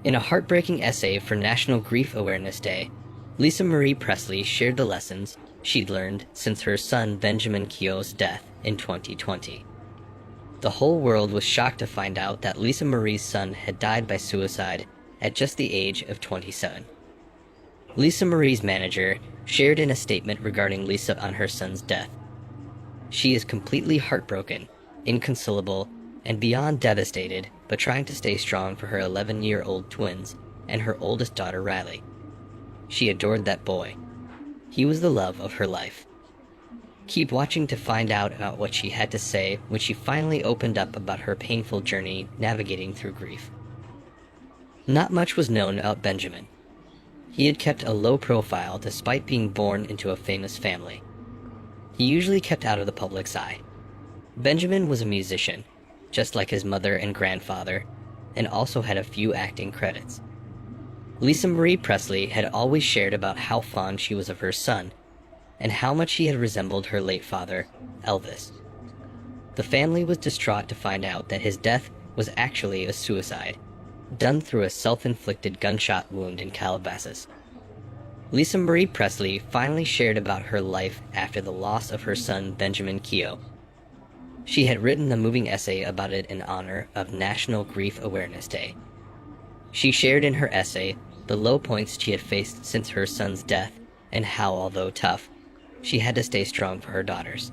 In a heartbreaking essay for National Grief Awareness Day, Lisa Marie Presley shared the lessons she'd learned since her son Benjamin Keough's death in 2020. The whole world was shocked to find out that Lisa Marie's son had died by suicide at just the age of 27. Lisa Marie's manager shared in a statement regarding Lisa on her son's death. She is completely heartbroken, inconsolable, and beyond devastated, but trying to stay strong for her 11-year-old twins and her oldest daughter Riley. She adored that boy. He was the love of her life. Keep watching to find out about what she had to say when she finally opened up about her painful journey navigating through grief. Not much was known about Benjamin. He had kept a low profile despite being born into a famous family. He usually kept out of the public's eye. Benjamin was a musician, just like his mother and grandfather, and also had a few acting credits. Lisa Marie Presley had always shared about how fond she was of her son, and how much he had resembled her late father, Elvis. The family was distraught to find out that his death was actually a suicide, done through a self-inflicted gunshot wound in Calabasas. Lisa Marie Presley finally shared about her life after the loss of her son Benjamin Keough. She had written a moving essay about it in honor of National Grief Awareness Day. She shared in her essay the low points she had faced since her son's death and how, although tough, she had to stay strong for her daughters.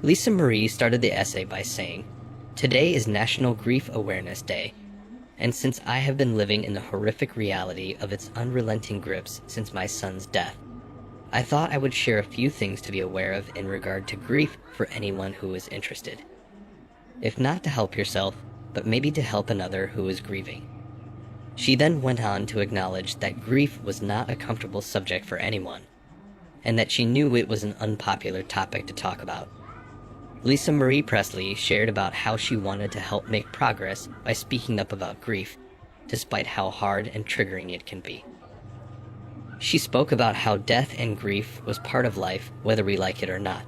Lisa Marie started the essay by saying, "Today is National Grief Awareness Day, and since I have been living in the horrific reality of its unrelenting grips since my son's death, I thought I would share a few things to be aware of in regard to grief for anyone who is interested. If not to help yourself, but maybe to help another who is grieving." She then went on to acknowledge that grief was not a comfortable subject for anyone, and that she knew it was an unpopular topic to talk about. Lisa Marie Presley shared about how she wanted to help make progress by speaking up about grief, despite how hard and triggering it can be. She spoke about how death and grief was part of life, whether we like it or not.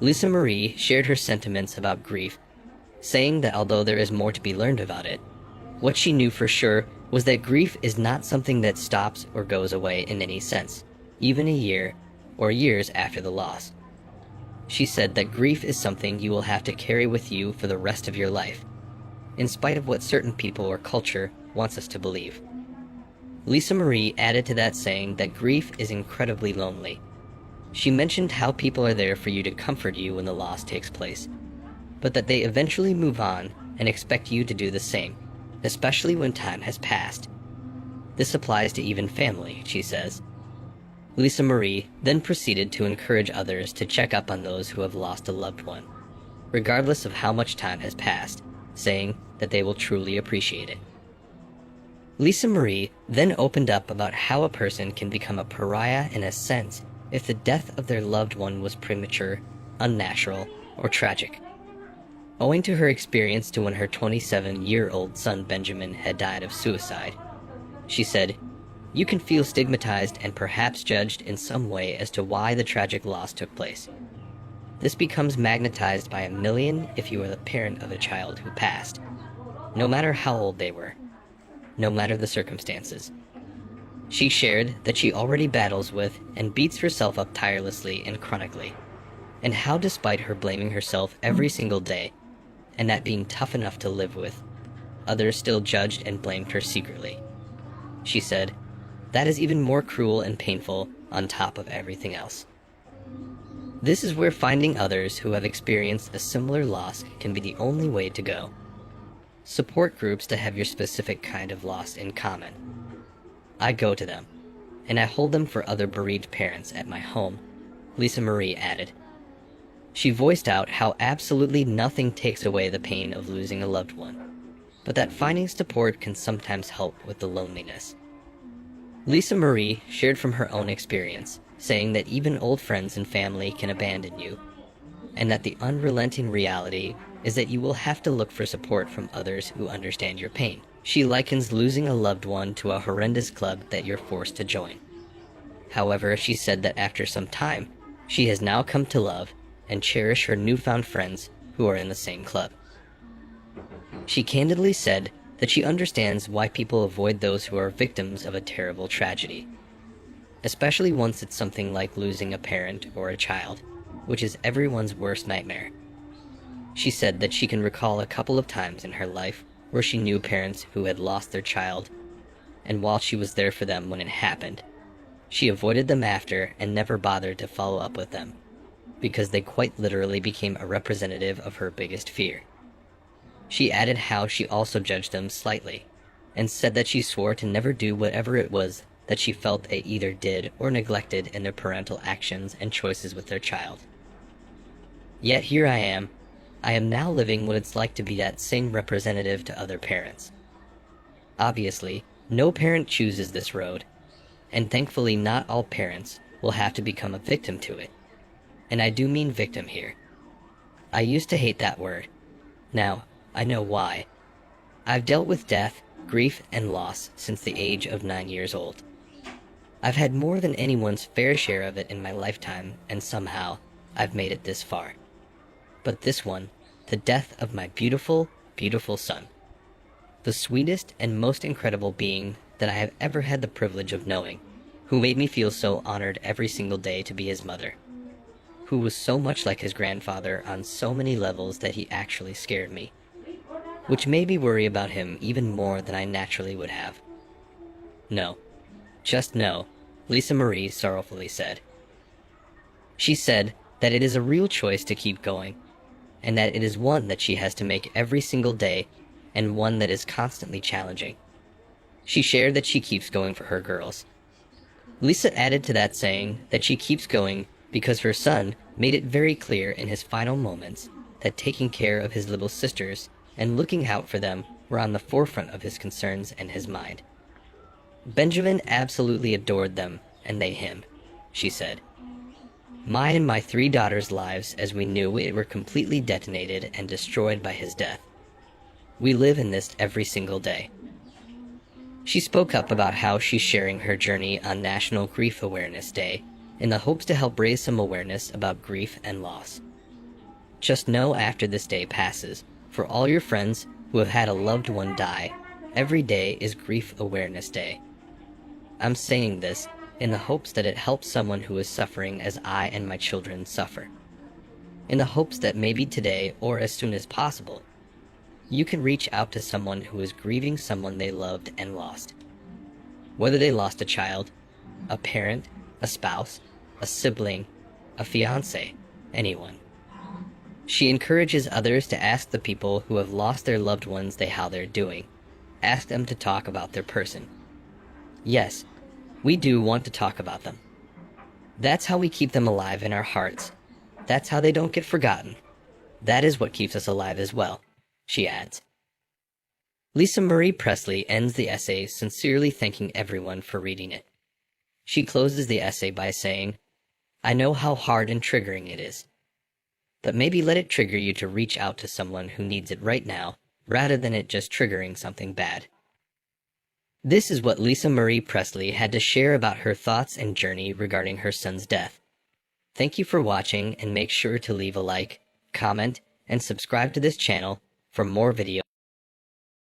Lisa Marie shared her sentiments about grief, saying that although there is more to be learned about it, what she knew for sure was that grief is not something that stops or goes away in any sense, even a year or years after the loss. She said that grief is something you will have to carry with you for the rest of your life, in spite of what certain people or culture wants us to believe. Lisa Marie added to that saying that grief is incredibly lonely. She mentioned how people are there for you to comfort you when the loss takes place, but that they eventually move on and expect you to do the same, especially when time has passed. This applies to even family, she says. Lisa Marie then proceeded to encourage others to check up on those who have lost a loved one, regardless of how much time has passed, saying that they will truly appreciate it. Lisa Marie then opened up about how a person can become a pariah in a sense if the death of their loved one was premature, unnatural, or tragic. Owing to her experience to when her 27-year-old son Benjamin had died of suicide, she said, "You can feel stigmatized and perhaps judged in some way as to why the tragic loss took place. This becomes magnetized by a million if you are the parent of a child who passed, no matter how old they were, no matter the circumstances." She shared that she already battles with and beats herself up tirelessly and chronically, and how despite her blaming herself every single day, and that being tough enough to live with, others still judged and blamed her secretly. She said, "That is even more cruel and painful on top of everything else." This is where finding others who have experienced a similar loss can be the only way to go. Support groups to have your specific kind of loss in common. I go to them, and I hold them for other bereaved parents at my home, Lisa Marie added. She voiced out how absolutely nothing takes away the pain of losing a loved one, but that finding support can sometimes help with the loneliness. Lisa Marie shared from her own experience, saying that even old friends and family can abandon you, and that the unrelenting reality is that you will have to look for support from others who understand your pain. She likens losing a loved one to a horrendous club that you're forced to join. However, she said that after some time, she has now come to love and cherish her newfound friends who are in the same club. She candidly said that she understands why people avoid those who are victims of a terrible tragedy, especially once it's something like losing a parent or a child, which is everyone's worst nightmare. She said that she can recall a couple of times in her life where she knew parents who had lost their child, and while she was there for them when it happened, she avoided them after and never bothered to follow up with them, because they quite literally became a representative of her biggest fear. She added how she also judged them slightly, and said that she swore to never do whatever it was that she felt they either did or neglected in their parental actions and choices with their child. Yet here I am now living what it's like to be that same representative to other parents. Obviously, no parent chooses this road, and thankfully not all parents will have to become a victim to it. And I do mean victim here. I used to hate that word. Now, I know why. I've dealt with death, grief, and loss since the age of 9 years old. I've had more than anyone's fair share of it in my lifetime, and somehow, I've made it this far. But this one, the death of my beautiful, beautiful son, the sweetest and most incredible being that I have ever had the privilege of knowing, who made me feel so honored every single day to be his mother, who was so much like his grandfather on so many levels that he actually scared me, which made me worry about him even more than I naturally would have. No, just no, Lisa Marie sorrowfully said. She said that it is a real choice to keep going, and that it is one that she has to make every single day, and one that is constantly challenging. She shared that she keeps going for her girls. Lisa added to that saying that she keeps going because her son made it very clear in his final moments that taking care of his little sisters and looking out for them were on the forefront of his concerns and his mind. Benjamin absolutely adored them, and they him, she said. Mine and my 3 daughters' lives as we knew it were completely detonated and destroyed by his death. We live in this every single day. She spoke up about how she's sharing her journey on National Grief Awareness Day in the hopes to help raise some awareness about grief and loss. Just know after this day passes, for all your friends who have had a loved one die, every day is Grief Awareness Day. I'm saying this in the hopes that it helps someone who is suffering as I and my children suffer. In the hopes that maybe today, or as soon as possible, you can reach out to someone who is grieving someone they loved and lost. Whether they lost a child, a parent, a spouse, a sibling, a fiancé, anyone. She encourages others to ask the people who have lost their loved ones how they're doing. Ask them to talk about their person. Yes, we do want to talk about them. That's how we keep them alive in our hearts. That's how they don't get forgotten. That is what keeps us alive as well, she adds. Lisa Marie Presley ends the essay sincerely thanking everyone for reading it. She closes the essay by saying, I know how hard and triggering it is, but maybe let it trigger you to reach out to someone who needs it right now, rather than it just triggering something bad. This is what Lisa Marie Presley had to share about her thoughts and journey regarding her son's death. Thank you for watching, and make sure to leave a like, comment, and subscribe to this channel for more videos.